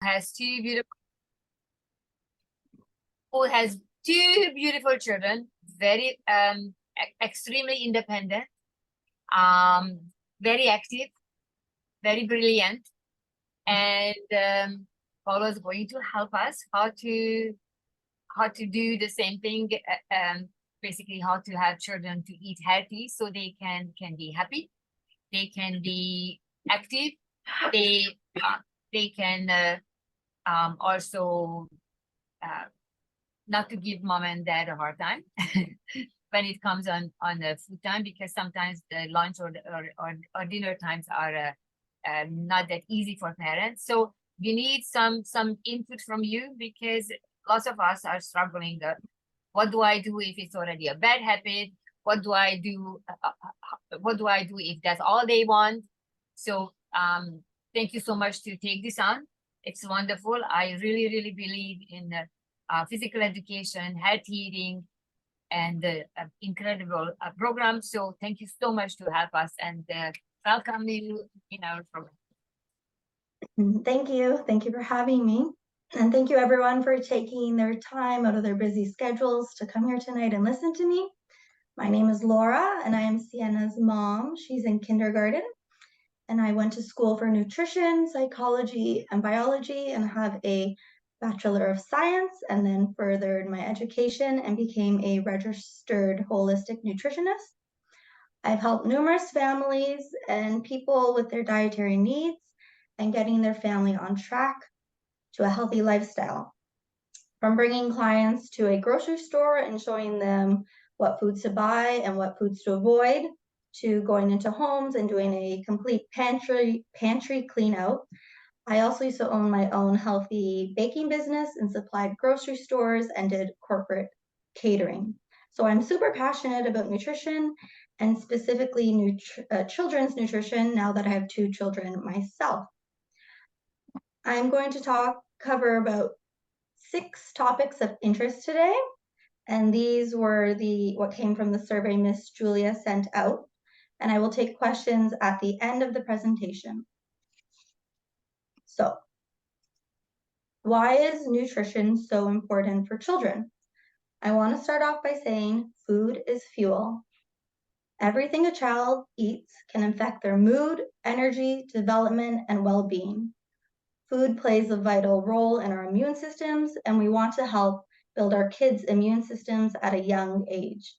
has who has two beautiful children, very extremely independent, um, very active, very brilliant, and Paolo is going to help us how to do the same thing. Basically, how to have children to eat healthy so they can be happy, they can be active, they they can also not to give mom and dad a hard time when it comes on the food time, because sometimes the lunch or dinner times are not that easy for parents. So we need some input from you, because lots of us are struggling. What do I do if it's already a bad habit? What do I do? What do I do if that's all they want? So thank you so much to take this on. It's wonderful. I really believe in physical education, health eating, and the incredible program. So thank you so much to help us, and welcome you in our program. Thank you. Thank you for having me. And thank you everyone for taking their time out of their busy schedules to come here tonight and listen to me. My name is Laura and I am Sienna's mom. She's in kindergarten and I went to school for nutrition, psychology, and biology and have a Bachelor of Science, and then furthered my education and became a registered holistic nutritionist. I've helped numerous families and people with their dietary needs and getting their family on track to a healthy lifestyle. From bringing clients to a grocery store and showing them what foods to buy and what foods to avoid, to going into homes and doing a complete pantry clean out. I also used to own my own healthy baking business and supplied grocery stores and did corporate catering. So I'm super passionate about nutrition and specifically children's nutrition now that I have 2 children myself. I'm going to cover about 6 topics of interest today, and these were what came from the survey Miss Julia sent out, and I will take questions at the end of the presentation. So, why is nutrition so important for children? I want to start off by saying food is fuel. Everything a child eats can affect their mood, energy, development, and well-being. Food plays a vital role in our immune systems, and we want to help build our kids' immune systems at a young age.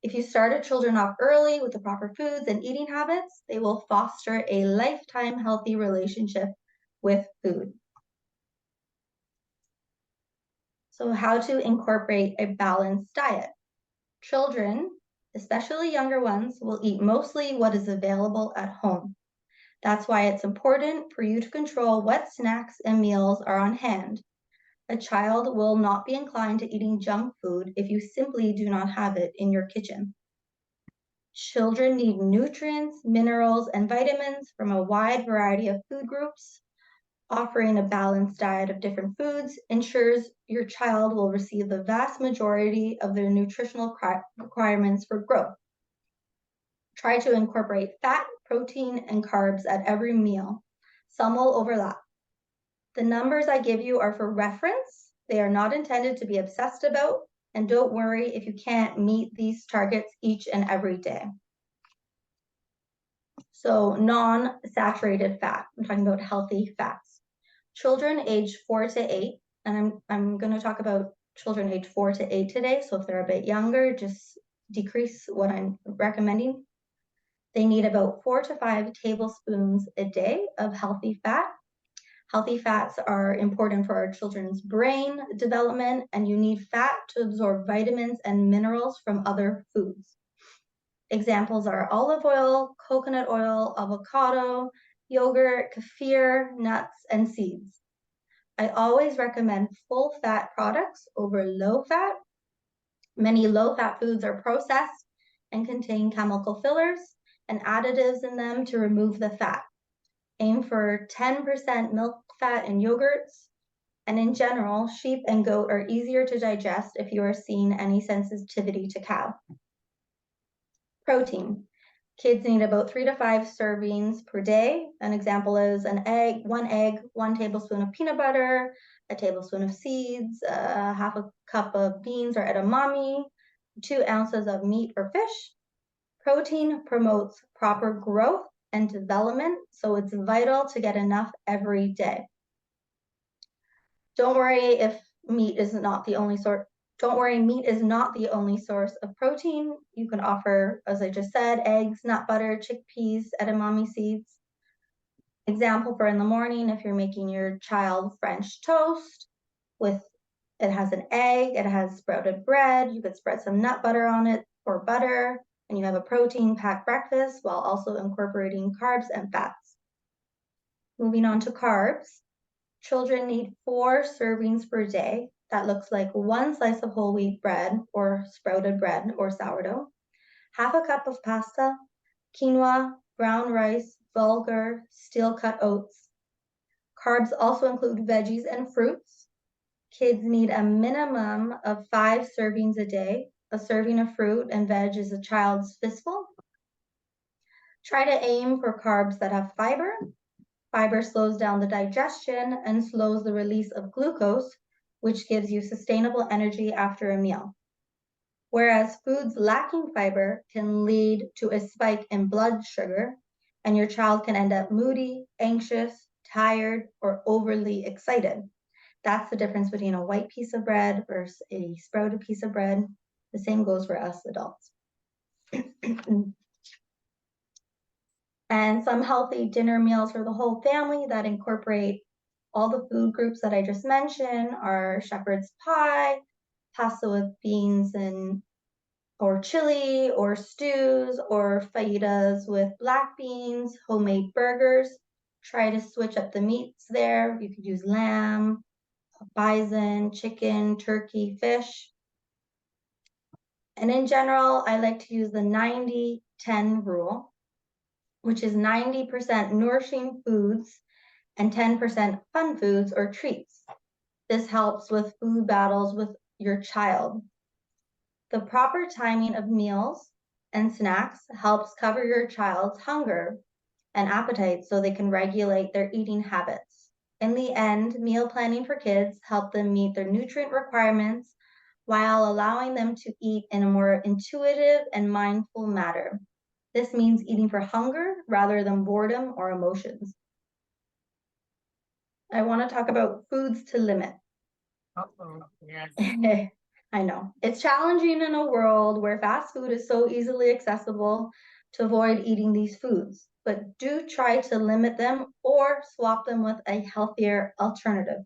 If you start children off early with the proper foods and eating habits, they will foster a lifetime healthy relationship with food. So how to incorporate a balanced diet. Children, especially younger ones, will eat mostly what is available at home. That's why it's important for you to control what snacks and meals are on hand. A child will not be inclined to eating junk food if you simply do not have it in your kitchen. Children need nutrients, minerals, and vitamins from a wide variety of food groups. Offering a balanced diet of different foods ensures your child will receive the vast majority of their nutritional requirements for growth. Try to incorporate fat, protein, and carbs at every meal. Some will overlap. The numbers I give you are for reference. They are not intended to be obsessed about, and don't worry if you can't meet these targets each and every day. So non-saturated fat, I'm talking about healthy fats. Children aged 4 to 8, and I'm going to talk about children aged 4 to 8 today, so if they're a bit younger, just decrease what I'm recommending. They need about 4 to 5 tablespoons a day of healthy fat. Healthy fats are important for our children's brain development, and you need fat to absorb vitamins and minerals from other foods. Examples are olive oil, coconut oil, avocado, yogurt, kefir, nuts, and seeds. I always recommend full fat products over low fat. Many low fat foods are processed and contain chemical fillers and additives in them to remove the fat. Aim for 10% milk fat in yogurts. And in general, sheep and goat are easier to digest if you are seeing any sensitivity to cow. Protein. Kids need about 3 to 5 servings per day. An example is an egg, 1 tablespoon of peanut butter, a tablespoon of seeds, half a cup of beans or edamame, 2 ounces of meat or fish. Protein promotes proper growth and development, so it's vital to get enough every day. Don't worry if meat is not the only source. Don't worry, meat is not the only source of protein. You can offer, as I just said, eggs, nut butter, chickpeas, edamame seeds. Example for in the morning, if you're making your child French toast with, it has an egg, it has sprouted bread, you could spread some nut butter on it or butter, and you have a protein-packed breakfast while also incorporating carbs and fats. Moving on to carbs. Children need 4 servings per day. That looks like 1 slice of whole wheat bread or sprouted bread or sourdough, half a cup of pasta, quinoa, brown rice, bulgur, steel-cut oats. Carbs also include veggies and fruits. Kids need a minimum of 5 servings a day. A serving of fruit and veg is a child's fistful. Try to aim for carbs that have fiber. Fiber slows down the digestion and slows the release of glucose, which gives you sustainable energy after a meal. Whereas foods lacking fiber can lead to a spike in blood sugar, and your child can end up moody, anxious, tired, or overly excited. That's the difference between a white piece of bread versus a sprouted piece of bread. The same goes for us adults. And some healthy dinner meals for the whole family that incorporate all the food groups that I just mentioned are shepherd's pie, pasta with beans and or chili, or stews, or fajitas with black beans, homemade burgers. Try to switch up the meats there. You could use lamb, bison, chicken, turkey, fish. And in general, I like to use the 90-10 rule, which is 90% nourishing foods and 10% fun foods or treats. This helps with food battles with your child. The proper timing of meals and snacks helps cover your child's hunger and appetite so they can regulate their eating habits. In the end, meal planning for kids help them meet their nutrient requirements while allowing them to eat in a more intuitive and mindful manner. This means eating for hunger rather than boredom or emotions. I want to talk about foods to limit. Yes. I know. It's challenging in a world where fast food is so easily accessible to avoid eating these foods, but do try to limit them or swap them with a healthier alternative.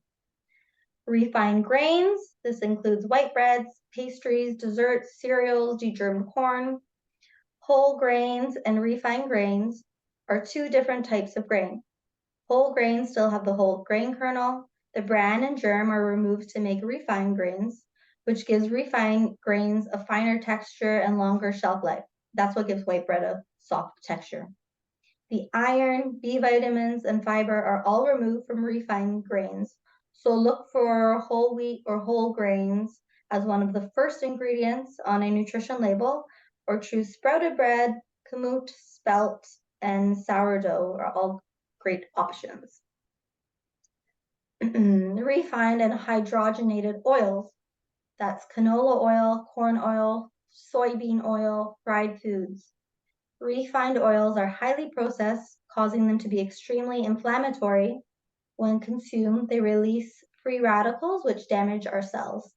Refined grains. This includes white breads, pastries, desserts, cereals, degermed corn. Whole grains and refined grains are 2 different types of grain. Whole grains still have the whole grain kernel. The bran and germ are removed to make refined grains, which gives refined grains a finer texture and longer shelf life. That's what gives white bread a soft texture. The iron, B vitamins, and fiber are all removed from refined grains, so look for whole wheat or whole grains as one of the first ingredients on a nutrition label, or choose sprouted bread, kamut, spelt, and sourdough are all great options. Refined and hydrogenated oils. That's canola oil, corn oil, soybean oil, fried foods. Refined oils are highly processed, causing them to be extremely inflammatory. When consumed, they release free radicals, which damage our cells.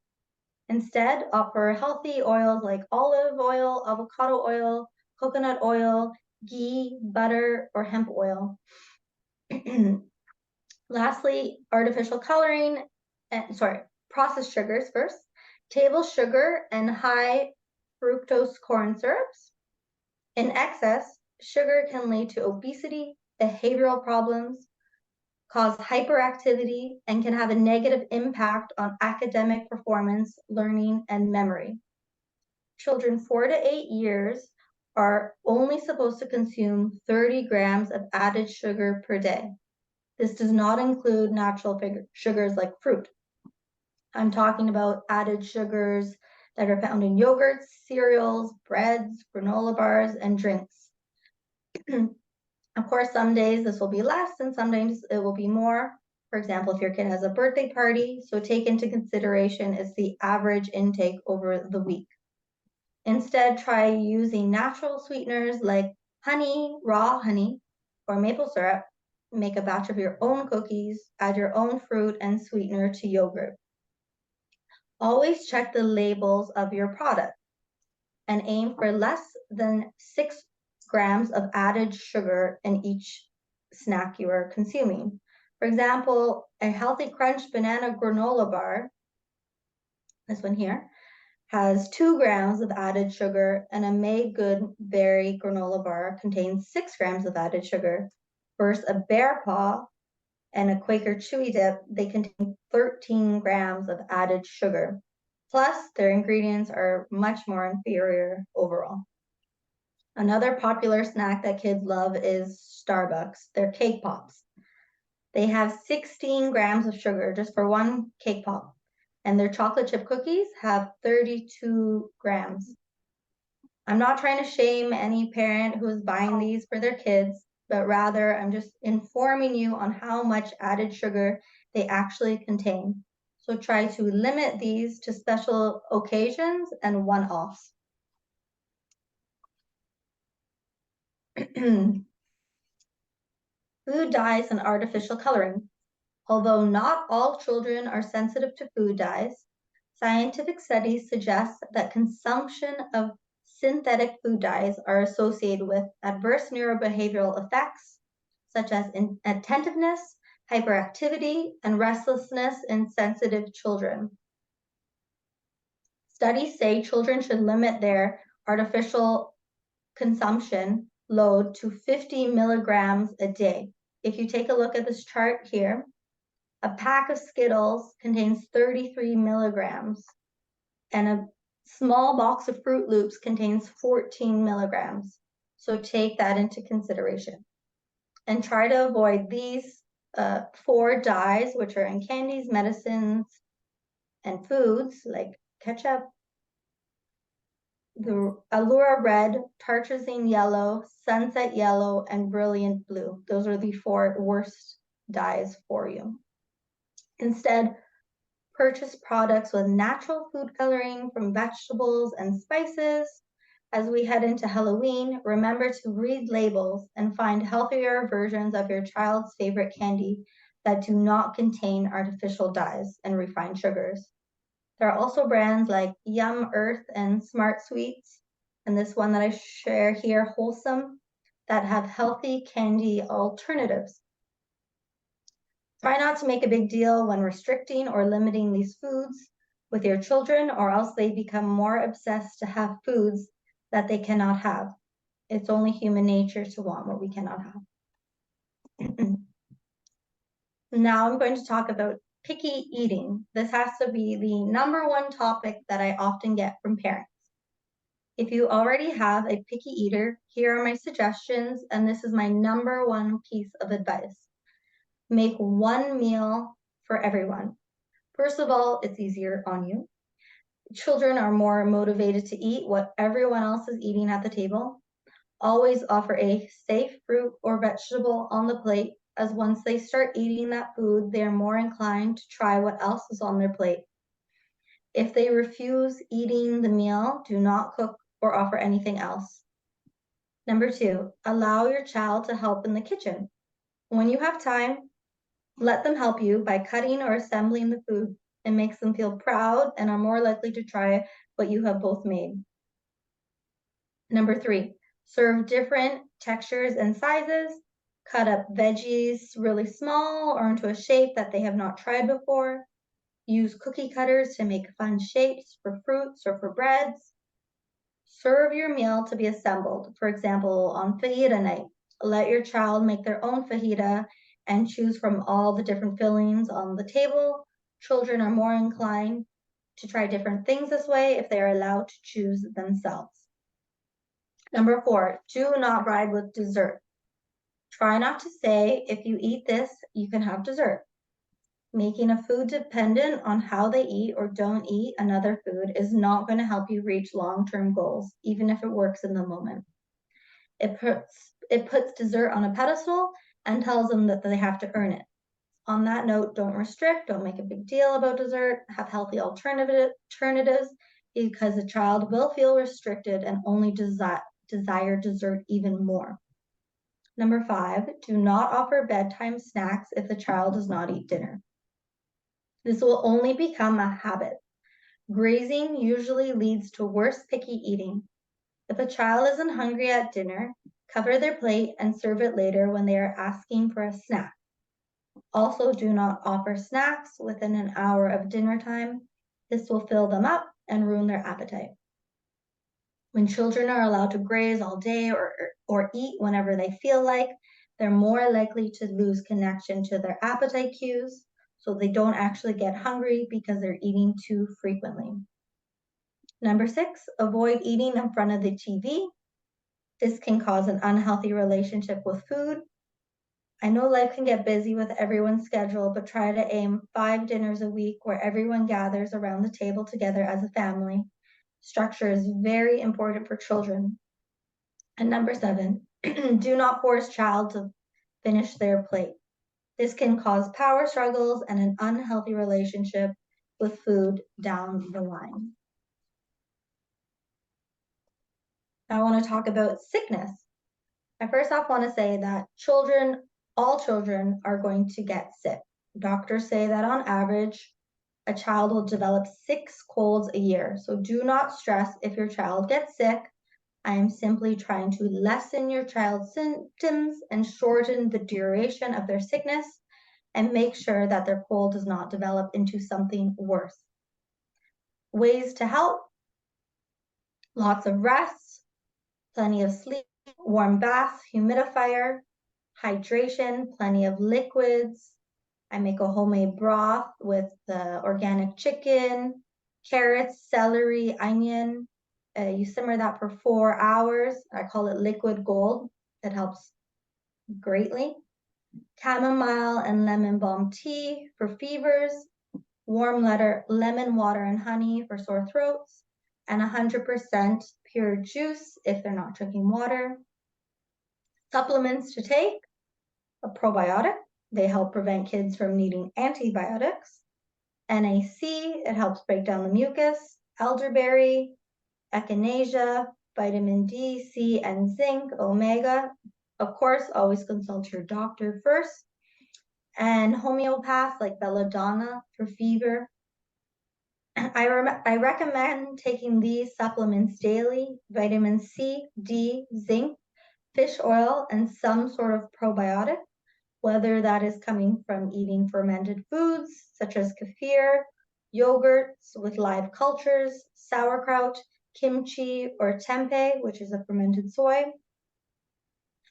Instead, offer healthy oils like olive oil, avocado oil, coconut oil, ghee, butter, or hemp oil. Lastly, artificial coloring, processed sugars first, table sugar and high fructose corn syrups. In excess, sugar can lead to obesity, behavioral problems, cause hyperactivity, and can have a negative impact on academic performance, learning, and memory. Children 4 to 8 years are only supposed to consume 30 grams of added sugar per day. This does not include natural sugars like fruit. I'm talking about added sugars that are found in yogurts, cereals, breads, granola bars, and drinks. Of course, some days this will be less and some days it will be more. For example, if your kid has a birthday party, so take into consideration is the average intake over the week. Instead, try using natural sweeteners like honey, raw honey, or maple syrup. Make a batch of your own cookies, add your own fruit and sweetener to yogurt. Always check the labels of your product and aim for less than 6 grams of added sugar in each snack you are consuming. For example, a Healthy Crunch banana granola bar, this one here, has 2 grams of added sugar, and a Made Good berry granola bar contains 6 grams of added sugar. Versus a Bear Paw and a Quaker Chewy Dip, they contain 13 grams of added sugar. Plus, their ingredients are much more inferior overall. Another popular snack that kids love is Starbucks, their cake pops. They have 16 grams of sugar just for one cake pop, and their chocolate chip cookies have 32 grams. I'm not trying to shame any parent who is buying these for their kids, but rather I'm just informing you on how much added sugar they actually contain. So try to limit these to special occasions and one-offs. Food dyes and artificial coloring. Although not all children are sensitive to food dyes, scientific studies suggest that consumption of synthetic food dyes are associated with adverse neurobehavioral effects, such as inattentiveness, hyperactivity, and restlessness in sensitive children. Studies say children should limit their artificial consumption load to 50 milligrams a day. If you take a look at this chart here, a pack of Skittles contains 33 milligrams, and a small box of Fruit Loops contains 14 milligrams. So take that into consideration. And try to avoid these 4 dyes, which are in candies, medicines, and foods like ketchup, the Allura Red, Tartrazine Yellow, Sunset Yellow, and Brilliant Blue. Those are the 4 worst dyes for you. Instead, purchase products with natural food coloring from vegetables and spices. As we head into Halloween, remember to read labels and find healthier versions of your child's favorite candy that do not contain artificial dyes and refined sugars. There are also brands like Yum Earth and Smart Sweets, and this one that I share here, Wholesome, that have healthy candy alternatives. Try not to make a big deal when restricting or limiting these foods with your children, or else they become more obsessed to have foods that they cannot have. It's only human nature to want what we cannot have. Now I'm going to talk about picky eating. This has to be the #1 topic that I often get from parents. If you already have a picky eater, here are my suggestions, and this is my #1 piece of advice. Make one meal for everyone. First of all, it's easier on you. Children are more motivated to eat what everyone else is eating at the table. Always offer a safe fruit or vegetable on the plate, as once they start eating that food, they are more inclined to try what else is on their plate. If they refuse eating the meal, do not cook or offer anything else. #2, allow your child to help in the kitchen. When you have time, let them help you by cutting or assembling the food. It makes them feel proud and are more likely to try what you have both made. #3, serve different textures and sizes. Cut up veggies really small or into a shape that they have not tried before. Use cookie cutters to make fun shapes for fruits or for breads. Serve your meal to be assembled. For example, on fajita night, let your child make their own fajita and choose from all the different fillings on the table. Children are more inclined to try different things this way if they are allowed to choose themselves. #4, do not bribe with dessert. Try not to say, if you eat this, you can have dessert. Making a food dependent on how they eat or don't eat another food is not going to help you reach long-term goals, even if it works in the moment. It puts it puts dessert on a pedestal and tells them that they have to earn it. On that note, don't restrict, don't make a big deal about dessert, have healthy alternatives, because a child will feel restricted and only desire dessert even more. Number 5, do not offer bedtime snacks if the child does not eat dinner. This will only become a habit. Grazing usually leads to worse picky eating. If a child isn't hungry at dinner, cover their plate and serve it later when they are asking for a snack. Also, do not offer snacks within an hour of dinner time. This will fill them up and ruin their appetite. When children are allowed to graze all day or eat whenever they feel like, they're more likely to lose connection to their appetite cues, so they don't actually get hungry because they're eating too frequently. Number 6, avoid eating in front of the TV. This can cause an unhealthy relationship with food. I know life can get busy with everyone's schedule, but try to aim 5 dinners a week where everyone gathers around the table together as a family. Structure is very important for children. And number 7, do not force child to finish their plate. This can cause power struggles and an unhealthy relationship with food down the line. Now I want to talk about sickness. I first off want to say that all children are going to get sick. Doctors say that on average, a child will develop 6 colds a year. So do not stress if your child gets sick. I am simply trying to lessen your child's symptoms and shorten the duration of their sickness and make sure that their cold does not develop into something worse. Ways to help: lots of rest, plenty of sleep, warm baths, humidifier, hydration, plenty of liquids. I make a homemade broth with the organic chicken, carrots, celery, onion. You simmer that for 4 hours. I call it liquid gold. It helps greatly. Chamomile and lemon balm tea for fevers, warm lemon water and honey for sore throats, and 100% pure juice if they're not drinking water. Supplements to take: a probiotic. They help prevent kids from needing antibiotics. NAC, it helps break down the mucus. Elderberry, echinacea, vitamin D, C, and zinc, omega. Of course, always consult your doctor first. And homeopaths like belladonna for fever. I recommend taking these supplements daily: vitamin C, D, zinc, fish oil, and some sort of probiotic, whether that is coming from eating fermented foods such as kefir, yogurts with live cultures, sauerkraut, kimchi, or tempeh, which is a fermented soy.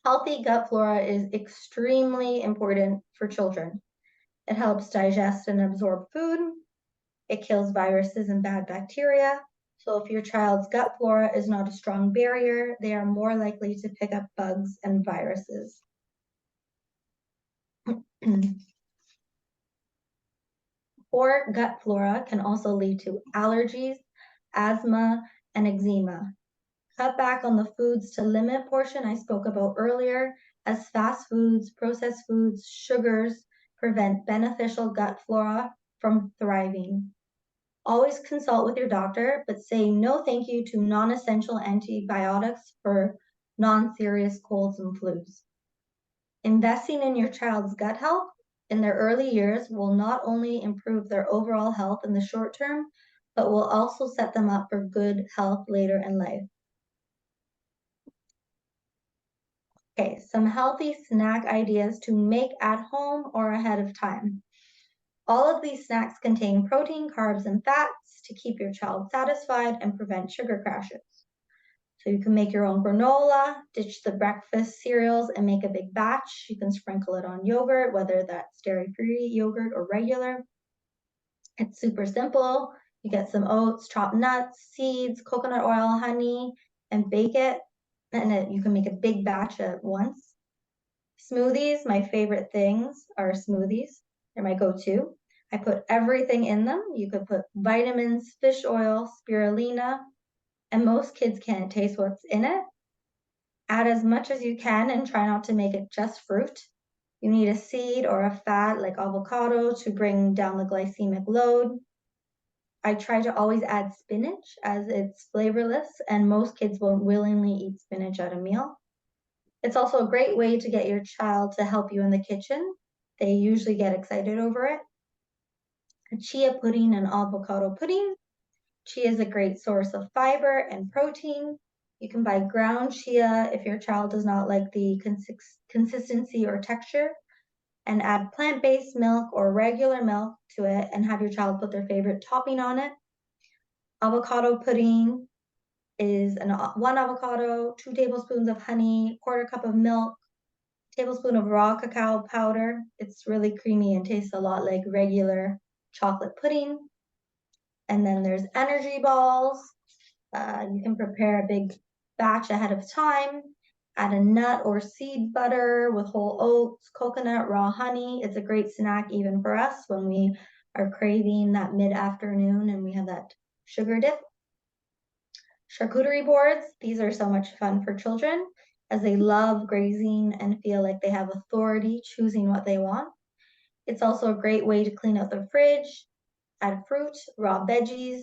Healthy gut flora is extremely important for children. It helps digest and absorb food. It kills viruses and bad bacteria. So if your child's gut flora is not a strong barrier, they are more likely to pick up bugs and viruses. Poor gut flora can also lead to allergies, asthma, and eczema. Cut back on the foods to limit portion I spoke about earlier, as fast foods, processed foods, sugars prevent beneficial gut flora from thriving. Always consult with your doctor, but say no thank you to non-essential antibiotics for non-serious colds and flus. Investing in your child's gut health in their early years will not only improve their overall health in the short term, but will also set them up for good health later in life. Okay, some healthy snack ideas to make at home or ahead of time. All of these snacks contain protein, carbs, and fats to keep your child satisfied and prevent sugar crashes. So you can make your own granola, ditch the breakfast cereals, and make a big batch. You can sprinkle it on yogurt, whether that's dairy-free yogurt or regular. It's super simple. You get some oats, chopped nuts, seeds, coconut oil, honey, and bake it. And you can make a big batch at once. Smoothies, my favorite things are smoothies. They're my go-to. I put everything in them. You could put vitamins, fish oil, spirulina, and most kids can't taste what's in it. Add as much as you can and try not to make it just fruit. You need a seed or a fat like avocado to bring down the glycemic load. I try to always add spinach as it's flavorless, and most kids won't willingly eat spinach at a meal. It's also a great way to get your child to help you in the kitchen. They usually get excited over it. A chia pudding and avocado pudding. Chia is a great source of fiber and protein. You can buy ground chia if your child does not like the consistency or texture, and add plant-based milk or regular milk to it and have your child put their favorite topping on it. Avocado pudding is one avocado, 2 tablespoons of honey, quarter cup of milk, tablespoon of raw cacao powder. It's really creamy and tastes a lot like regular chocolate pudding. And then there's energy balls. You can prepare a big batch ahead of time. Add a nut or seed butter with whole oats, coconut, raw honey. It's a great snack even for us when we are craving that mid-afternoon and we have that sugar dip. Charcuterie boards. These are so much fun for children as they love grazing and feel like they have authority choosing what they want. It's also a great way to clean out the fridge. Add fruit, raw veggies,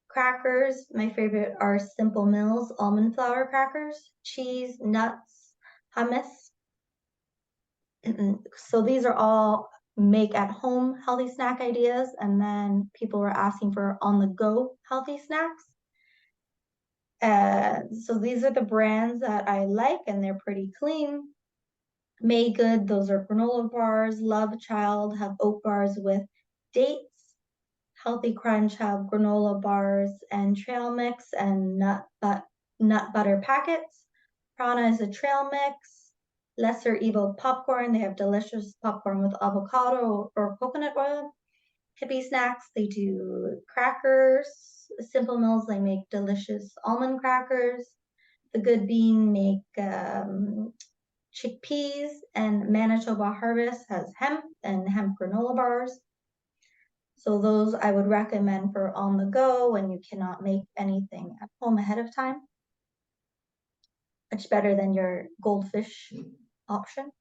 crackers. My favorite are Simple Mills almond flour crackers, cheese, nuts, hummus. So these are all make at home healthy snack ideas, and then people were asking for on the go healthy snacks. So these are the brands that I like, and they're pretty clean. Made Good, those are granola bars. Love Child have oat bars with dates. Healthy Crunch have granola bars and trail mix and nut butter packets. Prana is a trail mix. Lesser Evil popcorn, they have delicious popcorn with avocado or coconut oil. Hippie Snacks, they do crackers. Simple Mills, they make delicious almond crackers. The Good Bean make chickpeas, and Manitoba Harvest has hemp and hemp granola bars. So those I would recommend for on the go when you cannot make anything at home ahead of time. Much better than your goldfish option.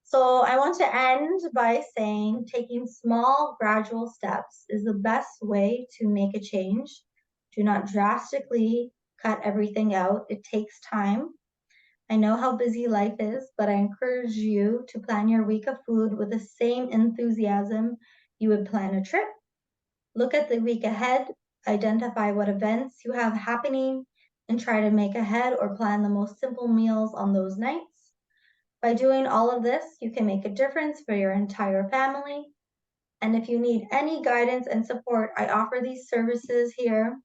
So I want to end by saying taking small, gradual steps is the best way to make a change. Do not drastically cut everything out. It takes time. I know how busy life is, but I encourage you to plan your week of food with the same enthusiasm you would plan a trip. Look at the week ahead, identify what events you have happening, and try to make ahead or plan the most simple meals on those nights. By doing all of this, you can make a difference for your entire family. And if you need any guidance and support, I offer these services here.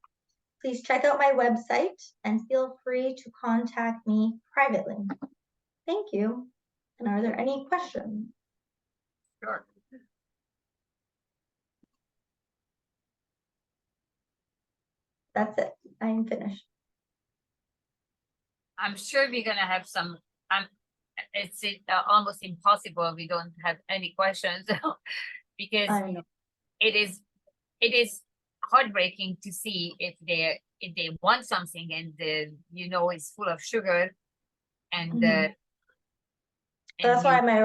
Please check out my website and feel free to contact me privately. Thank you. And are there any questions? Sure. That's it. I am finished. I'm sure we're gonna have some, it's almost impossible we don't have any questions because I know. it is heartbreaking to see if they want something and it's full of sugar and Mhm. That's why my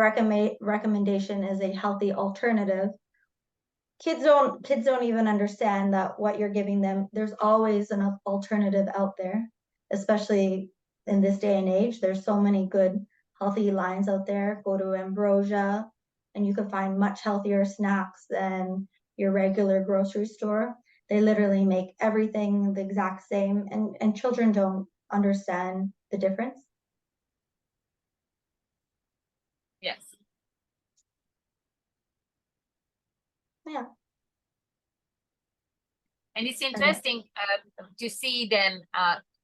recommendation is a healthy alternative. Kids don't even understand that what you're giving them, there's always an alternative out there, especially in this day and age. There's so many good healthy lines out there. Go to Ambrosia and you can find much healthier snacks than your regular grocery store. They literally make everything the exact same, and children don't understand the difference. yes. Yeah. And it's interesting to see them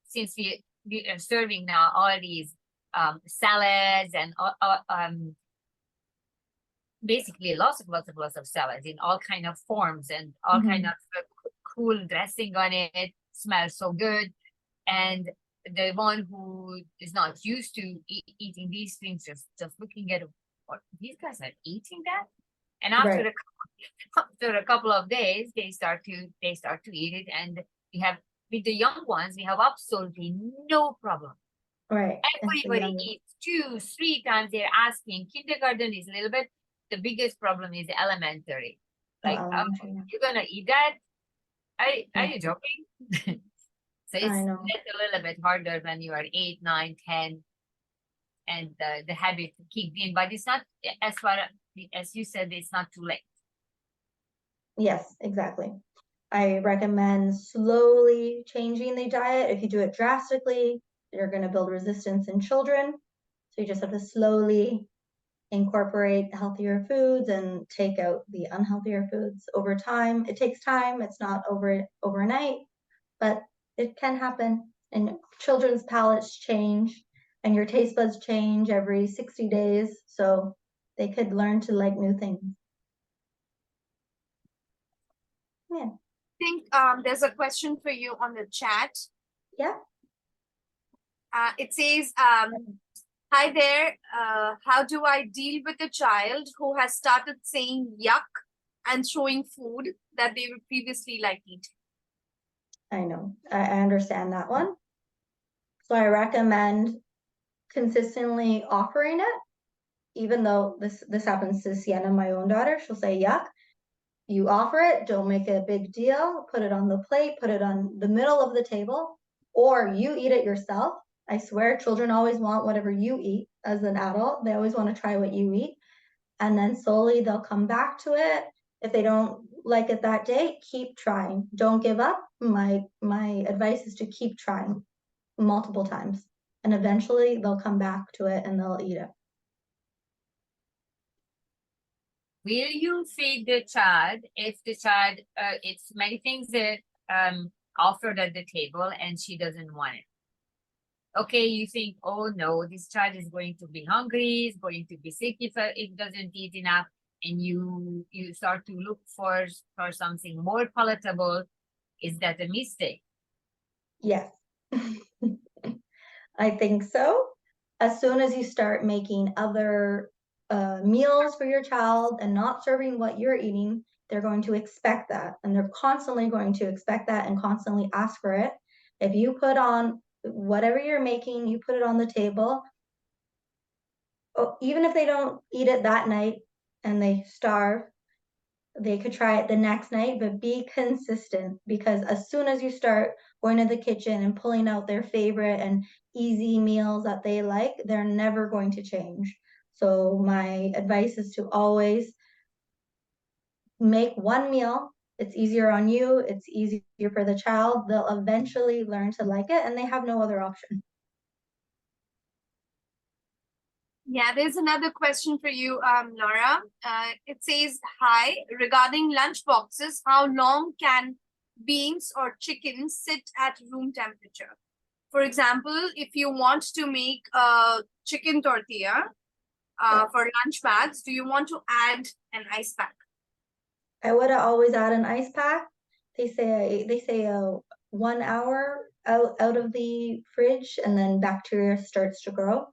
since we are serving now all these salads and basically lots of salads in all kind of forms and all kind of cool dressing on it. Smells so good, and the one who is not used to eating these things just looking at what these guys are eating that, and after Right. after a couple of days they start to eat it, and we with the young ones, we have absolutely no problem. Right. It's the Everybody younger. eats 2, 3 times. They're asking. Kindergarten is a little bit. The biggest problem is elementary. Like, oh, Elementary. you're gonna eat that? Are Yeah. you joking? So I it's know. a little bit harder when you are 8, 9, 10, and the habit kicked in. But it's not as far as you said. It's not too late. Yes, exactly. I recommend slowly changing the diet. If you do it drastically, you're going to build resistance in children. So you just have to slowly incorporate healthier foods and take out the unhealthier foods over time. It takes time. It's not overnight, but it can happen. And children's palates change and your taste buds change every 60 days. So they could learn to like new things. Yeah. I think there's a question for you on the chat. Yeah. It says, hi there. How do I deal with a child who has started saying yuck and throwing food that they were previously like eating? I know. I understand that one. So I recommend consistently offering it, even though this happens to Sienna, my own daughter. She'll say yuck. You offer it, don't make it a big deal, put it on the plate, put it on the middle of the table, or you eat it yourself. I swear children always want whatever you eat as an adult. They always want to try what you eat. And then slowly they'll come back to it. If they don't like it that day, keep trying. Don't give up. My advice is to keep trying multiple times. And eventually they'll come back to it and they'll eat it. Will you feed the child if the child, it's many things that offered at the table and she doesn't want it? Okay, you think, oh no, this child is going to be hungry, is going to be sick if it doesn't eat enough, and you start to look for something more palatable. Is that a mistake? Yes. I think so. As soon as you start making other meals for your child and not serving what you're eating, they're going to expect that. And they're constantly going to expect that and constantly ask for it. If you put on whatever you're making, you put it on the table, even if they don't eat it that night and they starve, they could try it the next night, but be consistent, because as soon as you start going to the kitchen and pulling out their favorite and easy meals that they like, they're never going to change. So my advice is to always make one meal. It's easier on you, it's easier for the child. They'll eventually learn to like it and they have no other option. Yeah, there's another question for you, Laura. It says, hi, regarding lunch boxes, how long can beans or chicken sit at room temperature? For example, if you want to make a chicken tortilla for lunch bags, do you want to add an ice pack? I would always add an ice pack. They say 1 hour out of the fridge and then bacteria starts to grow.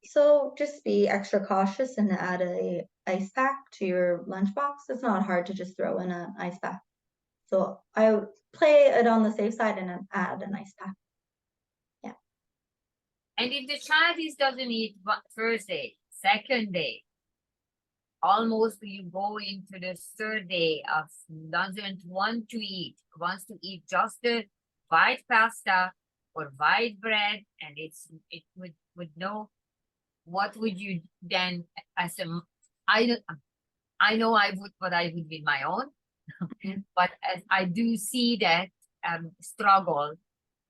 So just be extra cautious and add a ice pack to your lunchbox. It's not hard to just throw in an ice pack. So I would play it on the safe side and then add an ice pack. Yeah. And if the child doesn't eat first day, second day, almost you go into the third day of doesn't want to eat, wants to eat just the white pasta or white bread, and it would know, what would you then as a I know I would, but I would with my own. But as I do see that struggle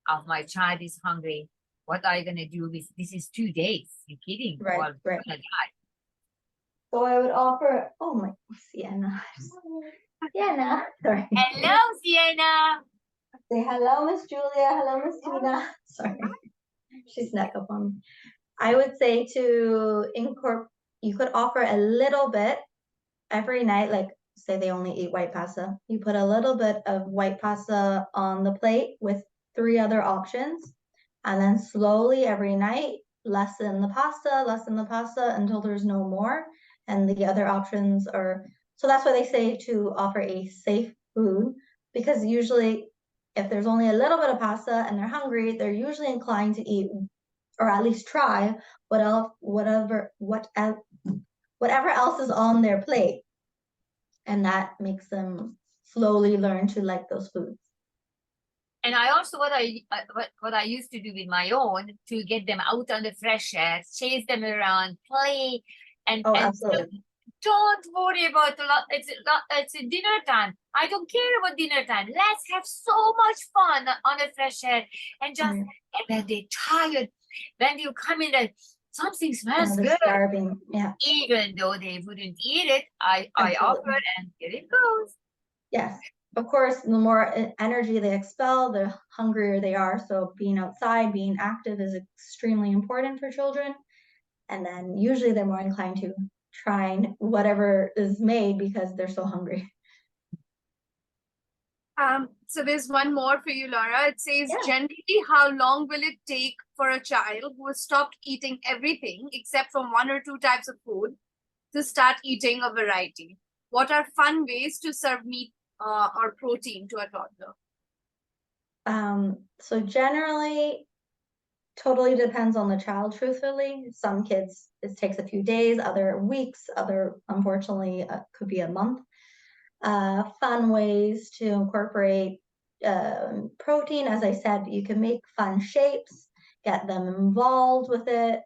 of my child is hungry, what are you gonna do with this? Is 2 days? You kidding? Right, Well, right. gonna die. So I would offer, oh my, Sienna. Sienna, sorry. Hello, Sienna. Say hello, Miss Julia. Hello, Miss Tina. Sorry. She snuck up on me. I would say to incorporate, you could offer a little bit every night, like say they only eat white pasta. You put a little bit of white pasta on the plate with 3 other options. And then slowly every night, lessen the pasta until there's no more. And the other options are, so that's why they say to offer a safe food, because usually if there's only a little bit of pasta and they're hungry, they're usually inclined to eat, or at least try whatever else is on their plate. And that makes them slowly learn to like those foods. And I also what I used to do with my own to get them out on the fresh air, chase them around, play, and Absolutely. Don't worry about it's a dinner time. I don't care about dinner time. Let's have so much fun on the fresh air, and just and when they're tired, when you come in and something smells good, starving. Yeah. Even though they wouldn't eat it, I offer, and here it goes. Yes. Of course, the more energy they expel, the hungrier they are. So being outside, being active is extremely important for children. And then usually they're more inclined to try whatever is made because they're so hungry. So there's one more for you, Laura. It says, generally, how long will it take for a child who has stopped eating everything except from 1 or 2 types of food to start eating a variety? What are fun ways to serve meat or protein to a toddler? So generally, totally depends on the child, truthfully. Some kids, it takes a few days, other weeks, other, unfortunately, could be a month. Fun ways to incorporate protein. As I said, you can make fun shapes, get them involved with it,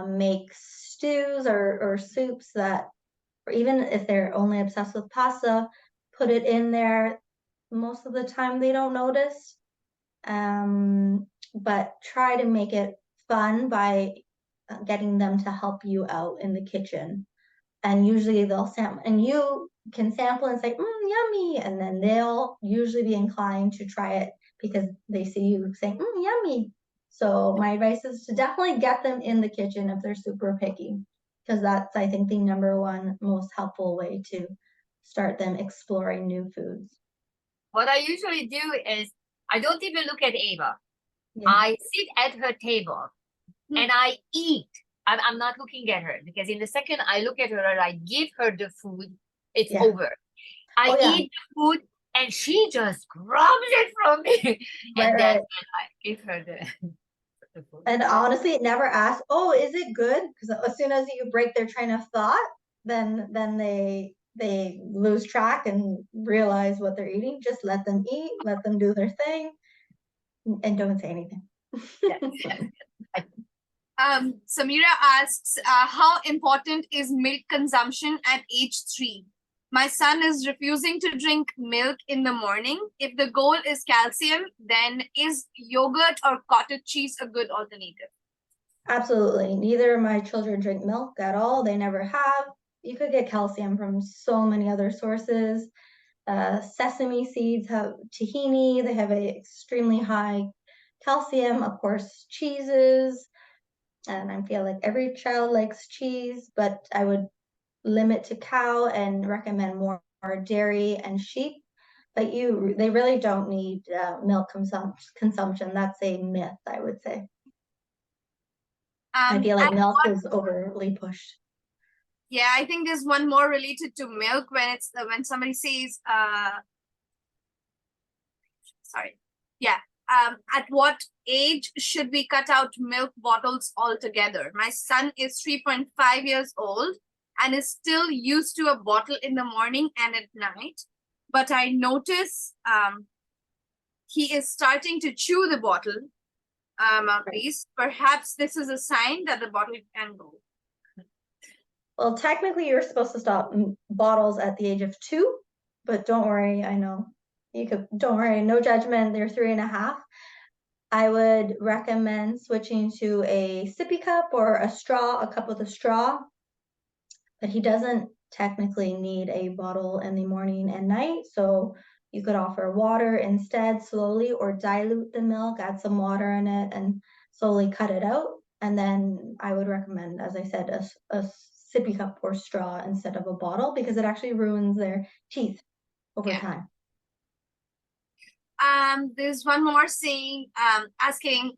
make stews or soups that, or even if they're only obsessed with pasta, put it in there. Most of the time they don't notice. But try to make it fun by getting them to help you out in the kitchen. And usually they'll sample, and you can sample and say, yummy. And then they'll usually be inclined to try it because they see you saying, yummy. So my advice is to definitely get them in the kitchen if they're super picky, because that's, I think, the #1 most helpful way to start them exploring new foods. What I usually do is I don't even look at Ava. I sit at her table and I eat. I'm not looking at her, because in the second I look at her or I give her the food, it's over. I eat the food and she just grabs it from me. And then I give her the food. And honestly, it never asks, oh, is it good? Because as soon as you break their train of thought, then they lose track and realize what they're eating. Just let them eat, let them do their thing, and don't say anything. Samira asks, how important is milk consumption at age 3? My son is refusing to drink milk in the morning. If the goal is calcium, then is yogurt or cottage cheese a good alternative? Absolutely. Neither of my children drink milk at all. They never have. You could get calcium from so many other sources. Sesame seeds have tahini. They have a extremely high calcium. Of course, cheeses. And I feel like every child likes cheese, but I would limit to cow and recommend more dairy and sheep. But they really don't need milk consumption. That's a myth, I would say. I feel like milk is overly pushed. Yeah, I think there's one more related to milk when it's when somebody says, at what age should we cut out milk bottles altogether? My son is 3.5 years old and is still used to a bottle in the morning and at night. But I notice he is starting to chew the bottle. Perhaps this is a sign that the bottle can go. Well, technically, you're supposed to stop bottles at the age of 2, but don't worry. I know don't worry, no judgment. They're 3.5. I would recommend switching to a sippy cup or a cup with a straw. But he doesn't technically need a bottle in the morning and night. So you could offer water instead slowly, or dilute the milk, add some water in it and slowly cut it out. And then I would recommend, as I said, a sippy cup or straw instead of a bottle, because it actually ruins their teeth over time. There's one more saying, asking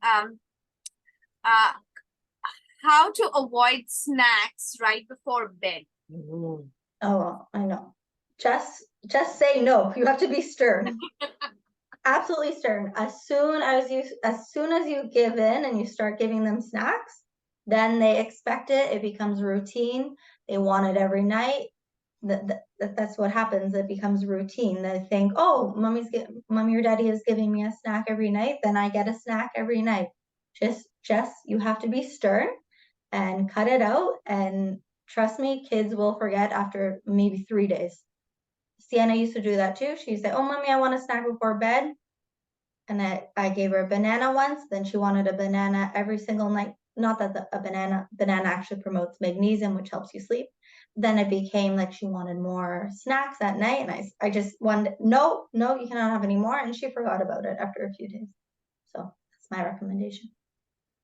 how to avoid snacks right before bed. Oh, I know. Just say no. You have to be stern. Absolutely stern. As soon as you give in and you start giving them snacks, then they expect it. It becomes routine. They want it every night. That's what happens. It becomes routine. They think, oh, mommy or daddy is giving me a snack every night, then I get a snack every night. Just you have to be stern and cut it out. And trust me, kids will forget after maybe 3 days. Sienna used to do that too. She'd say, oh, mommy, I want a snack before bed. And I gave her a banana once. Then she wanted a banana every single night. Not that a banana actually promotes magnesium, which helps you sleep. Then it became like she wanted more snacks at night. And I just wanted, no, you cannot have any more. And she forgot about it after a few days. So that's my recommendation.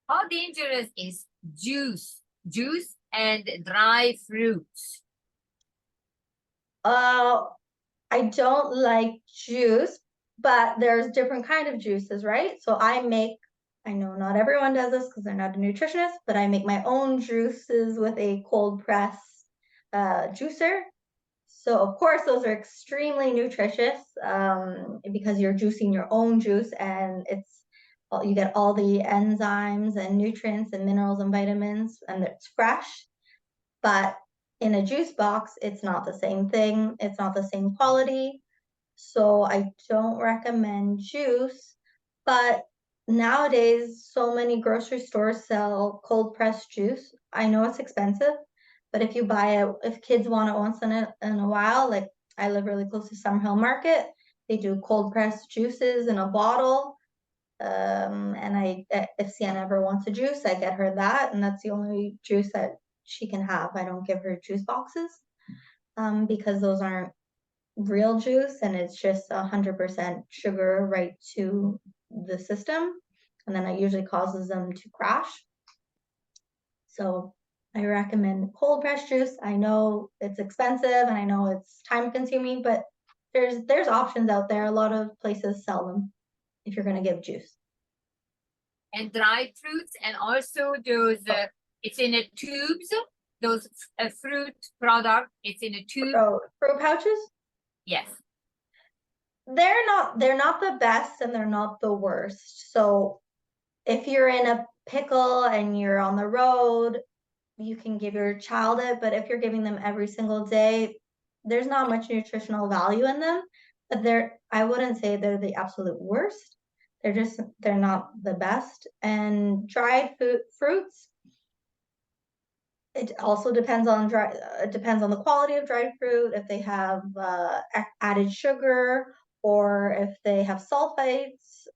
How dangerous is juice and dry fruits? I don't like juice, but there's different kind of juices, right? So I know not everyone does this because they're not a nutritionist, but I make my own juices with a cold press juicer. So of course those are extremely nutritious because you're juicing your own juice, and you get all the enzymes and nutrients and minerals and vitamins, and it's fresh. But in a juice box, it's not the same thing. It's not the same quality. So I don't recommend juice. But nowadays, so many grocery stores sell cold pressed juice. I know it's expensive, but if you buy it, if kids want it once in a while, like I live really close to Summerhill Market, they do cold pressed juices in a bottle. And if Sienna ever wants a juice, I get her that, and that's the only juice that she can have. I don't give her juice boxes because those aren't real juice, and it's just 100% sugar right to the system, and then it usually causes them to crash. So I recommend cold pressed juice. I know it's expensive and I know it's time consuming, but there's options out there. A lot of places sell them if you're going to give juice. And dried fruits, and also those it's in a tubes, those fruit product, it's in a tube. Oh, fruit pouches? Yes. They're not the best and they're not the worst. So if you're in a pickle and you're on the road, you can give your child it, but if you're giving them every single day, there's not much nutritional value in them. But I wouldn't say they're the absolute worst. They're not the best. And dried fruits, it also depends on the quality of dried fruit, if they have added sugar or if they have sulfites.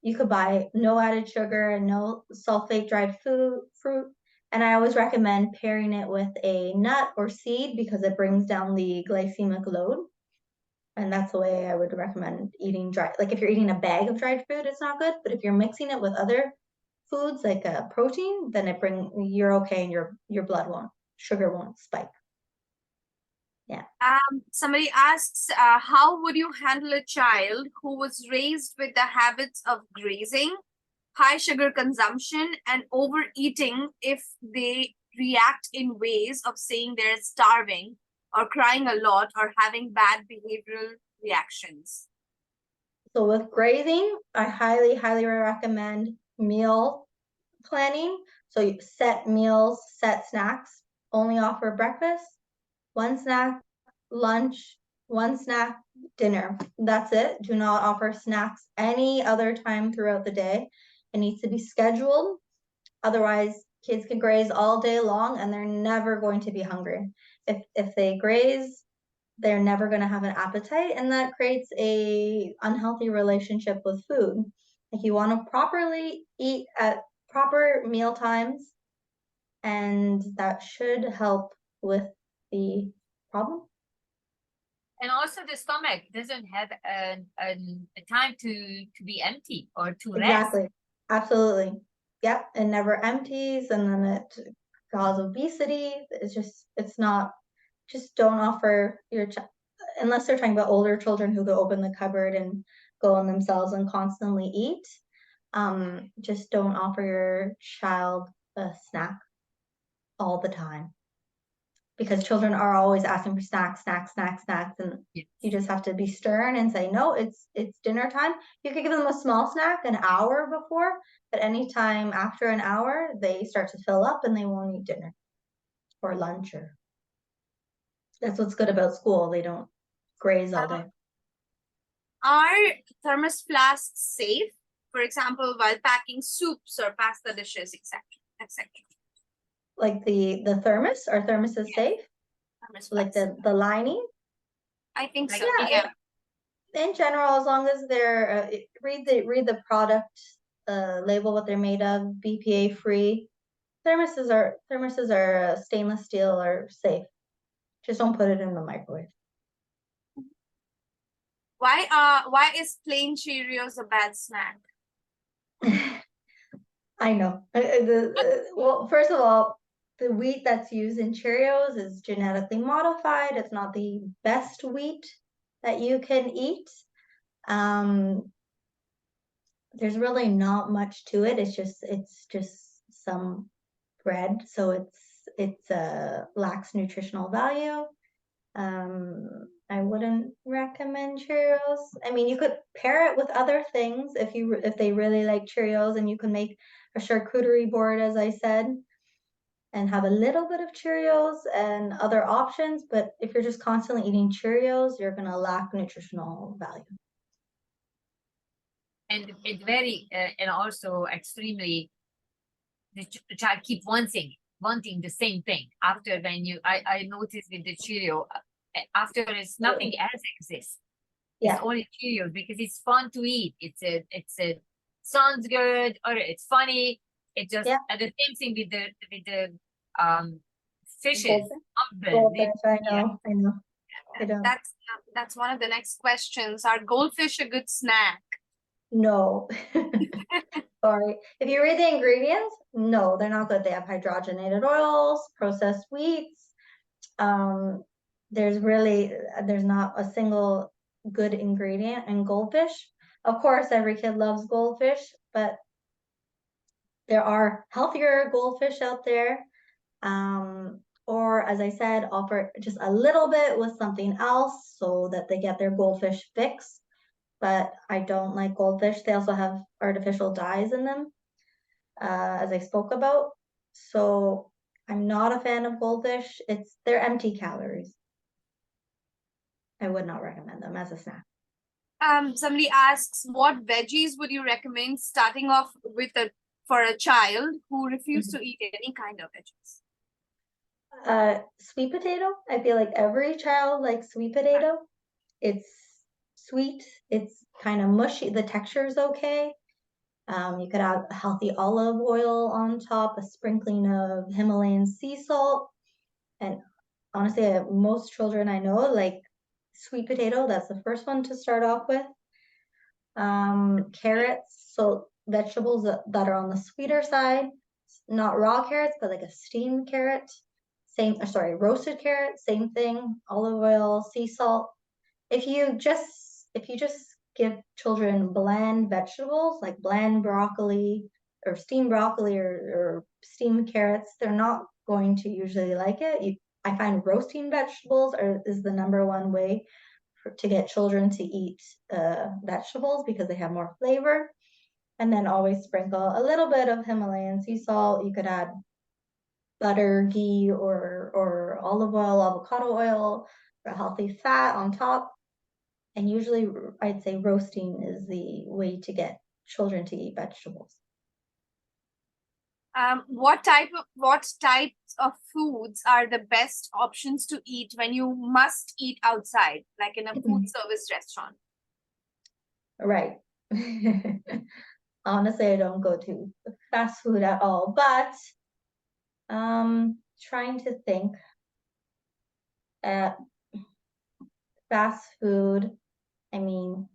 You could buy no added sugar and no sulfate dried fruit. And I always recommend pairing it with a nut or seed because it brings down the glycemic load. And that's the way I would recommend eating like if you're eating a bag of dried fruit, it's not good. But if you're mixing it with other foods like a protein, then you're okay, and your sugar won't spike. Yeah. Somebody asks, how would you handle a child who was raised with the habits of grazing, high sugar consumption, and overeating if they react in ways of saying they're starving or crying a lot or having bad behavioral reactions? So with grazing, I highly, highly recommend meal planning. So you set meals, set snacks, only offer breakfast, one snack, lunch, one snack, dinner. That's it. Do not offer snacks any other time throughout the day. It needs to be scheduled. Otherwise, kids can graze all day long and they're never going to be hungry. If they graze, they're never going to have an appetite, and that creates a unhealthy relationship with food. Like, you want to properly eat at proper meal times, and that should help with the problem. And also the stomach doesn't have a time to be empty or to rest. Exactly. Absolutely. Yep. It never empties, and then it causes obesity. Just don't offer your child, unless they're talking about older children who go open the cupboard and go on themselves and constantly eat. Just don't offer your child a snack all the time. because children are always asking for snacks, and Yes. you just have to be stern and say, no, it's dinner time. You could give them a small snack an hour before, but anytime after an hour, they start to fill up and they won't eat dinner or lunch. Or that's what's good about school. They don't graze all day. Are thermos flasks safe? For example, while packing soups or pasta dishes, etc., etc. Like the thermos, our thermos is safe. Thermos Like flasks. the lining. I think Like, so. yeah, Yeah. In general, as long as they're read the product label, what they're made of, BPA free. Thermoses are stainless steel, are safe. Just don't put it in the microwave. Why is plain Cheerios a bad snack? I know. Well, first of all, the wheat that's used in Cheerios is genetically modified. It's not the best wheat that you can eat. There's really not much to it. It's just some bread, so it's lacks nutritional value. I wouldn't recommend Cheerios. I mean, you could pair it with other things if they really like Cheerios, and you can make a charcuterie board, as I said, and have a little bit of Cheerios and other options. But if you're just constantly eating Cheerios, you're gonna lack nutritional value. And it's very and also extremely, the child keep wanting the same thing after. When I noticed with the Cheerio, after it's nothing else exists. Yeah. It's only Cheerios because it's fun to eat. It's a sounds good, or it's funny. It just and the same thing with the fishes. Goldfish, I know. I know. That's one of the next questions. Are goldfish a good snack? No. Sorry. If you read the ingredients, no, they're not good. They have hydrogenated oils, processed wheats. There's not a single good ingredient in goldfish. Of course, every kid loves goldfish, but there are healthier goldfish out there. Or as I said, offer just a little bit with something else so that they get their goldfish fix. But I don't like goldfish. They also have artificial dyes in them, as I spoke about. So I'm not a fan of goldfish. They're empty calories. I would not recommend them as a snack. Somebody asks, what veggies would you recommend starting off with for a child who refuses to eat any kind of veggies? Sweet potato. I feel like every child likes sweet potato. It's sweet. It's kind of mushy. The texture is okay. You could add healthy olive oil on top, a sprinkling of Himalayan sea salt. And honestly, most children I know like sweet potato. That's the first one to start off with. Carrots, so vegetables that are on the sweeter side, not raw carrots, but like a steamed carrot. Roasted carrot, same thing, olive oil, sea salt. If you just give children bland vegetables, like bland broccoli or steamed broccoli or steamed carrots, they're not going to usually like it. I find roasting vegetables is the #1 way to get children to eat vegetables because they have more flavor. And then always sprinkle a little bit of Himalayan sea salt. You could add butter, ghee, or olive oil, avocado oil, for healthy fat on top. And usually I'd say roasting is the way to get children to eat vegetables. What types of foods are the best options to eat when you must eat outside, like in a food service restaurant? Right. Honestly, I don't go to fast food at all, but trying to think at fast food. I mean,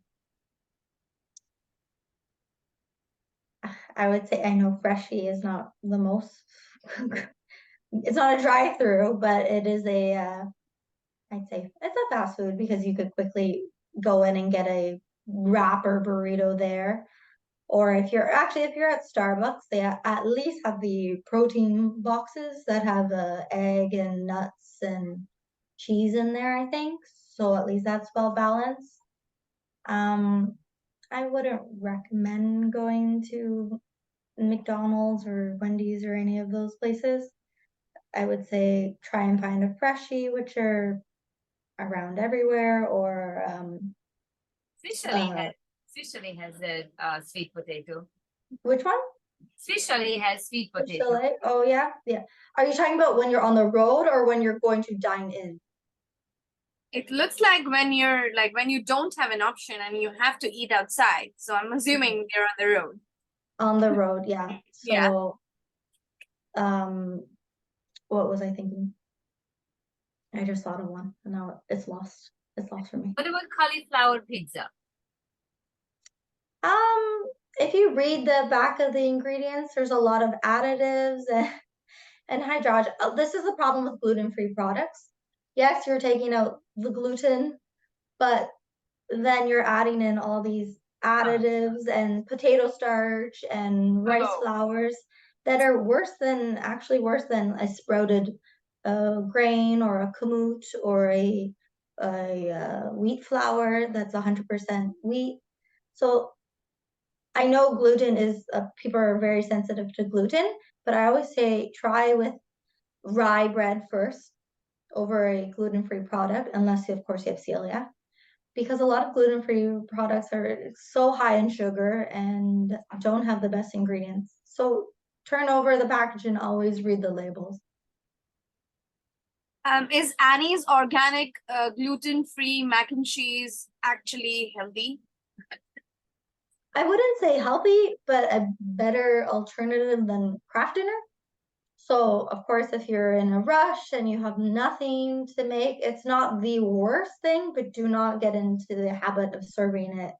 I would say I know Freshie is not the most it's not a drive-through, but it is I'd say it's a fast food because you could quickly go in and get a wrap or burrito there. Or if you're at Starbucks, they at least have the protein boxes that have egg and nuts and cheese in there, I think. So at least that's well balanced. I wouldn't recommend going to McDonald's or Wendy's or any of those places. I would say try and find a freshie, which are around everywhere, or Swiss chalet uh, has Swiss chalet has a sweet potato. which one? Swiss chalet has sweet The potato. chalet? Oh yeah, yeah. Are you talking about when you're on the road or when you're going to dine in? It looks like when you don't have an option and you have to eat outside. So I'm assuming you're on the road. On the road, yeah. Yeah. So, what was I thinking? I just thought of one, and now it's lost. It's lost for me. What about cauliflower pizza? If you read the back of the ingredients, there's a lot of additives and hydrogen. This is the problem with gluten-free products. Yes, you're taking out the gluten, but then you're adding in all these additives and potato starch and rice Oh. flours that are actually worse than a sprouted grain or a kamut or a wheat flour that's 100% wheat. So I know gluten is, people are very sensitive to gluten, but I always say try with rye bread first over a gluten-free product, unless of course you have celiac, because a lot of gluten-free products are so high in sugar and don't have the best ingredients. So turn over the package and always read the labels. Is Annie's organic gluten-free mac and cheese actually healthy? I wouldn't say healthy, but a better alternative than Kraft Dinner. So of course, if you're in a rush and you have nothing to make, it's not the worst thing, but do not get into the habit of serving it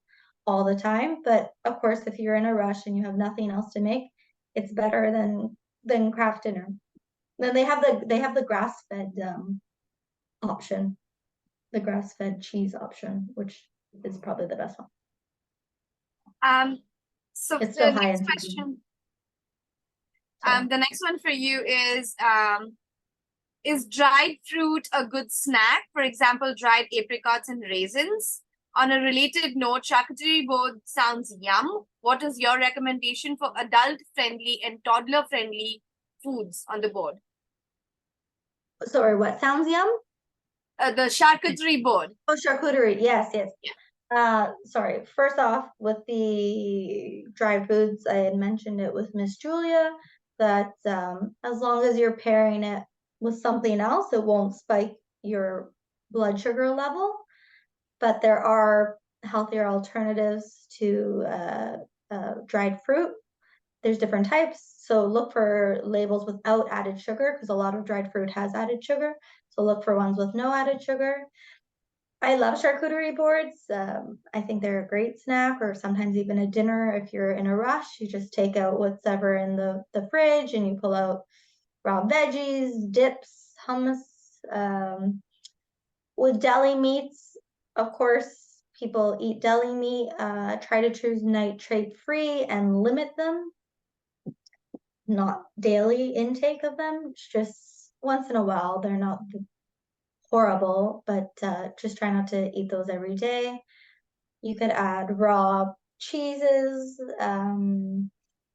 all the time. But of course, if you're in a rush and you have nothing else to make, it's better than Kraft Dinner. Then they have the grass-fed option, the grass-fed cheese option, which is probably the best one. So It's the still high next in question, Sorry. the next one for you is dried fruit a good snack? For example, dried apricots and raisins. On a related note, charcuterie board sounds yum. What is your recommendation for adult-friendly and toddler-friendly foods on the board? Sorry, what sounds yum? The charcuterie board. Oh, charcuterie. Yes, yes. Yeah. Sorry. First off, with the dry foods, I had mentioned it with Miss Julia that as long as you're pairing it with something else, it won't spike your blood sugar level. But there are healthier alternatives to dried fruit. There's different types. So look for labels without added sugar, because a lot of dried fruit has added sugar. So look for ones with no added sugar. I love charcuterie boards. I think they're a great snack, or sometimes even a dinner. If you're in a rush, you just take out whatever in the fridge and you pull out raw veggies, dips, hummus. With deli meats, of course, people eat deli meat. Try to choose nitrate free and limit them, not daily intake of them. It's just once in a while. They're not horrible, but just try not to eat those every day. You could add raw cheeses.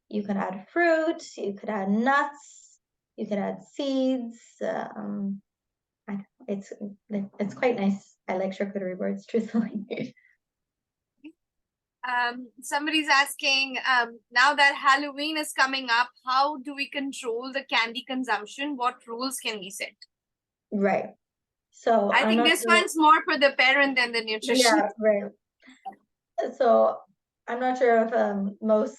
You could add fruit. You could add nuts. You could add seeds. It's quite nice. I like charcuterie boards, truthfully. Somebody's asking, now that Halloween is coming up, how do we control the candy consumption? What rules can we set? Right. So I think this one's more for the parent than the nutrition. Yeah, right. So I'm not sure if most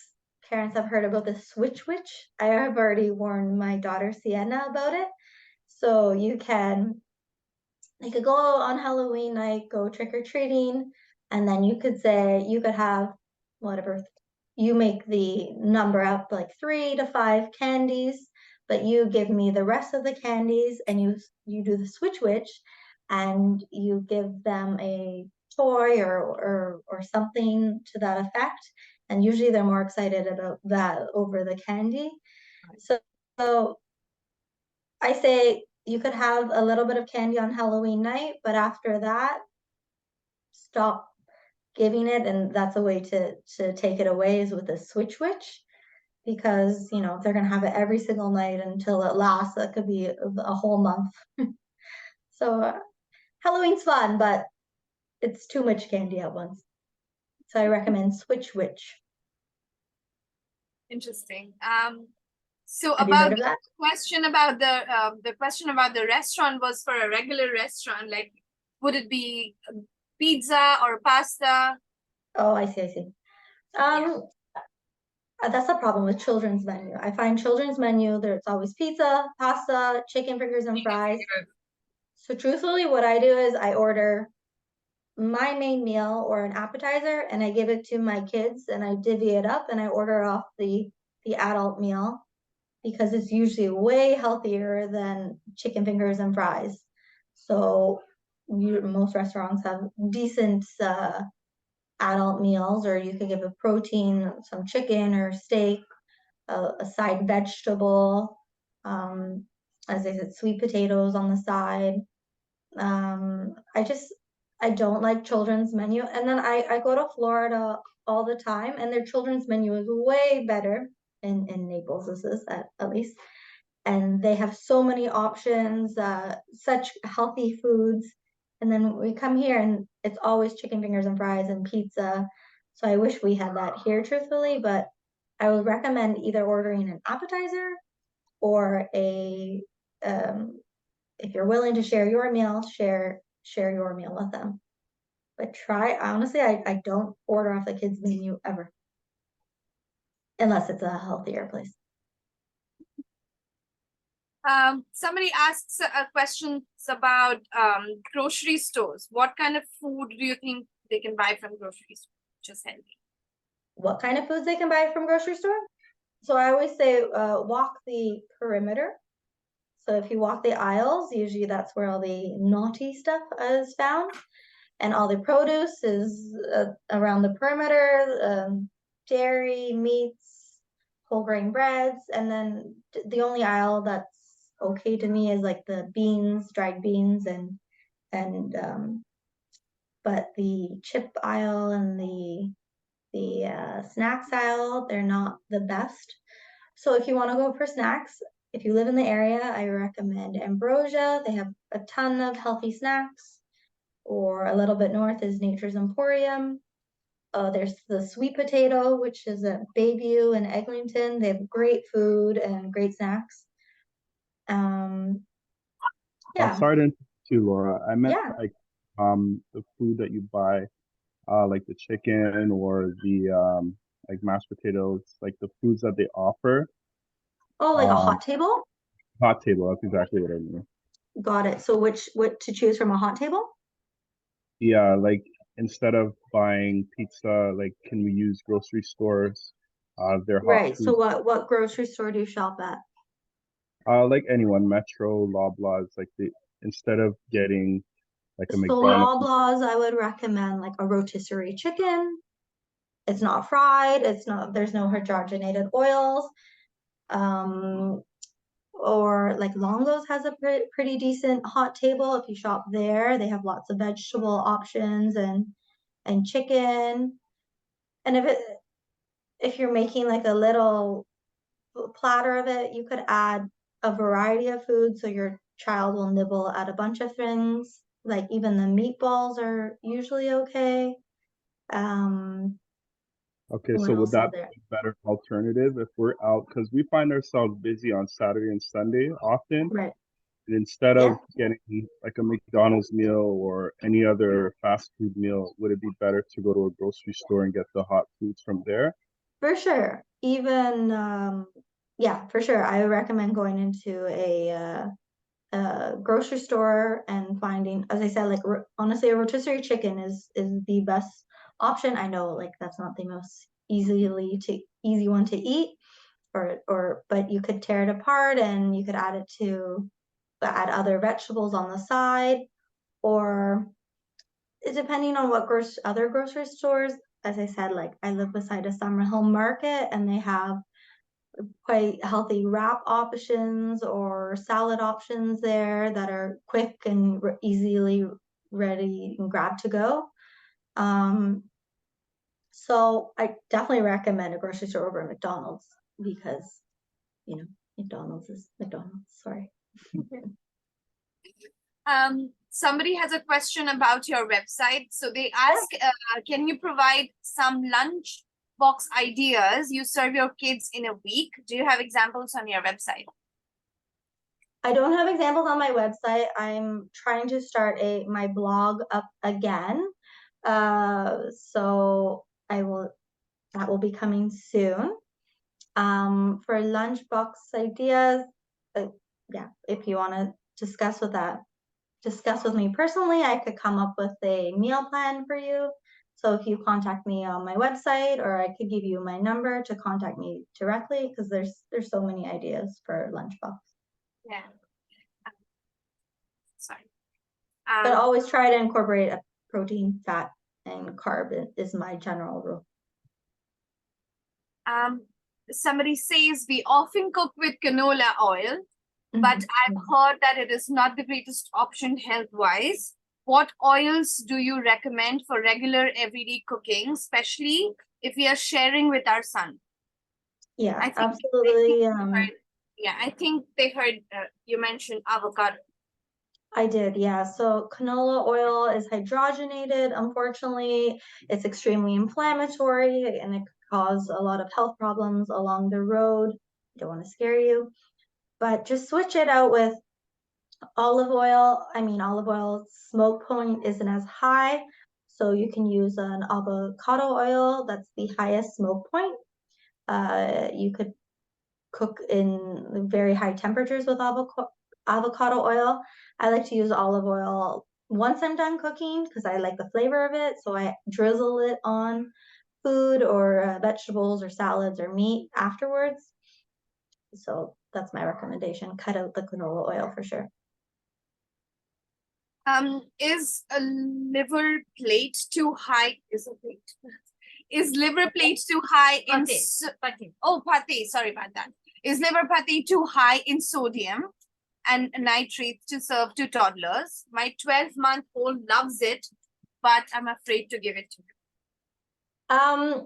parents have heard about the Switch Witch. I have already warned my daughter Sienna about it. So you could go on Halloween night, go trick-or-treating, and then you could have whatever, you make the number up like 3 to 5 candies, but you give me the rest of the candies, and you do the Switch Witch, and you give them a toy or something to that effect. And usually they're more excited about that over the candy. So I say you could have a little bit of candy on Halloween night, but after that, stop giving it. And that's a way to take it away, is with a switch, because you know, if they're gonna have it every single night until it lasts, that could be a whole month. So Halloween's fun, but it's too much candy at once. So I recommend switch. Interesting. So Have you heard about of that? question about the restaurant was for a regular restaurant, like would it be pizza or pasta? Oh, I see. That's the problem with children's menu. I find children's menu, there's always pizza, pasta, chicken fingers and fries. So truthfully, what I do is I order my main meal or an appetizer, and I give it to my kids, and I divvy it up, and I order off the adult meal, because it's usually way healthier than chicken fingers and fries. So most restaurants have decent adult meals, or you could give a protein, some chicken or steak, a side vegetable, as I said, sweet potatoes on the side. I don't like children's menu. And then I go to Florida all the time, and their children's menu is way better in Naples, this is at least. And they have so many options, such healthy foods. And then we come here and it's always chicken fingers and fries and pizza. So I wish we had that here, truthfully, but I would recommend either ordering an appetizer or if you're willing to share your meal, share your meal with them. But honestly, I don't order off the kids' menu ever, unless it's a healthier place. Somebody asks a questions about grocery stores. What kind of food do you think they can buy from grocery stores? Just healthy. What kind of foods they can buy from grocery store? So I always say walk the perimeter. So if you walk the aisles, usually that's where all the naughty stuff is found. And all the produce is around the perimeter, dairy, meats, whole grain breads. And then the only aisle that's okay to me is like the beans, dried beans, but the chip aisle and the snacks aisle, they're not the best. So if you want to go for snacks, if you live in the area, I recommend Ambrosia. They have a ton of healthy snacks. Or a little bit north is Nature's Emporium. There's the Sweet Potato, which is at Bayview and Eglinton. They have great food and great snacks. I'm Yeah, sorry to interrupt you, Laura. I meant yeah. like the food that you buy, like the chicken or the like mashed potatoes, like the foods that they offer. Oh, like a hot table? Hot table, that's exactly what I mean. Got it. So what to choose from a hot table? Yeah, like instead of buying pizza, like can we use grocery stores? Their hot Right. So food. what grocery store do you shop at? Like anyone, Metro, Loblaws, like instead of getting like a So McDonald's. Loblaws, I would recommend like a rotisserie chicken. It's not fried. There's no hydrogenated oils. Or like Longo's has a pretty decent hot table. If you shop there, they have lots of vegetable options and chicken. And if you're making like a little platter of it, you could add a variety of food so your child will nibble at a bunch of things. Like even the meatballs are usually okay. Okay, What so would else is that there? be a better alternative if we're out? Because we find ourselves busy on Saturday and Sunday often. Right. And instead Yeah. of getting like a McDonald's meal or any other fast food meal, would it be better to go to a grocery store and get the hot foods from there? For sure. Even yeah, for sure. I would recommend going into a grocery store and finding, as I said, like honestly, a rotisserie chicken is the best option. I know like that's not the most easy one to eat, but you could tear it apart and you could add other vegetables on the side, or depending on what other grocery stores. As I said, like I live beside a Summerhill market, and they have quite healthy wrap options or salad options there that are quick and easily ready and grab to go. So I definitely recommend a grocery store over McDonald's because, you know, McDonald's is McDonald's. Sorry. Somebody has a question about your website. So they ask, can you provide some lunch box ideas you serve your kids in a week? Do you have examples on your website? I don't have examples on my website. I'm trying to start my blog up again. So that will be coming soon. For lunchbox ideas, yeah, if you want to discuss with me personally, I could come up with a meal plan for you. So if you contact me on my website, or I could give you my number to contact me directly, because there's so many ideas for lunchbox. Yeah. Sorry. But always try to incorporate a protein, fat, and carb is my general rule. Somebody says we often cook with canola oil, but I've heard that it is not the greatest option health-wise. What oils do you recommend for regular everyday cooking, especially if we are sharing with our son? Yeah, absolutely. I think they heard you mentioned avocado. I did, yeah. So canola oil is hydrogenated. Unfortunately, it's extremely inflammatory and it could cause a lot of health problems along the road. I don't want to scare you, but just switch it out with olive oil. I mean, olive oil smoke point isn't as high, so you can use an avocado oil. That's the highest smoke point. You could cook in very high temperatures with avocado oil. I like to use olive oil once I'm done cooking because I like the flavor of it. So I drizzle it on food or vegetables or salads or meat afterwards. So that's my recommendation. Cut out the canola oil for sure. Is a liver plate too high? Is liver plate too high in pate? Sorry about that. Is liver pate too high in sodium and nitrates to serve to toddlers? My 12-month-old loves it, but I'm afraid to give it to him.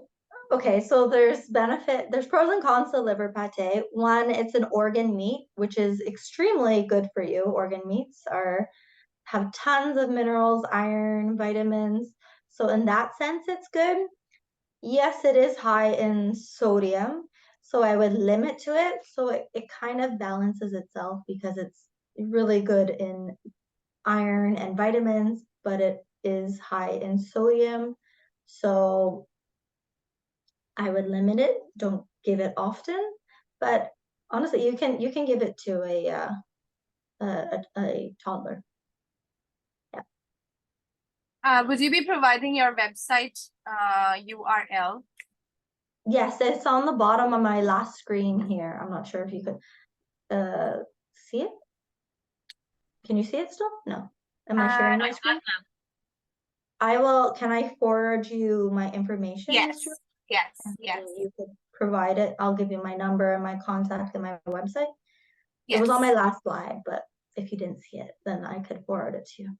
Okay, so there's pros and cons to liver pate. One, it's an organ meat, which is extremely good for you. Organ meats have tons of minerals, iron, vitamins. So in that sense, it's good. Yes, it is high in sodium, so I would limit to it. So it kind of balances itself because it's really good in iron and vitamins, but it is high in sodium. So I would limit it. Don't give it often, but honestly, you can give it to a toddler. Would you be providing your website URL? Yes, it's on the bottom of my last screen here. I'm not sure if you could see it. Can you see it still? No. Am I sharing my screen? I will. Can I forward you my information? Yes. Yes. And yes. you could provide it. I'll give you my number and my contact and my website. Yes. It was on my last slide, but if you didn't see it, then I could forward it to you.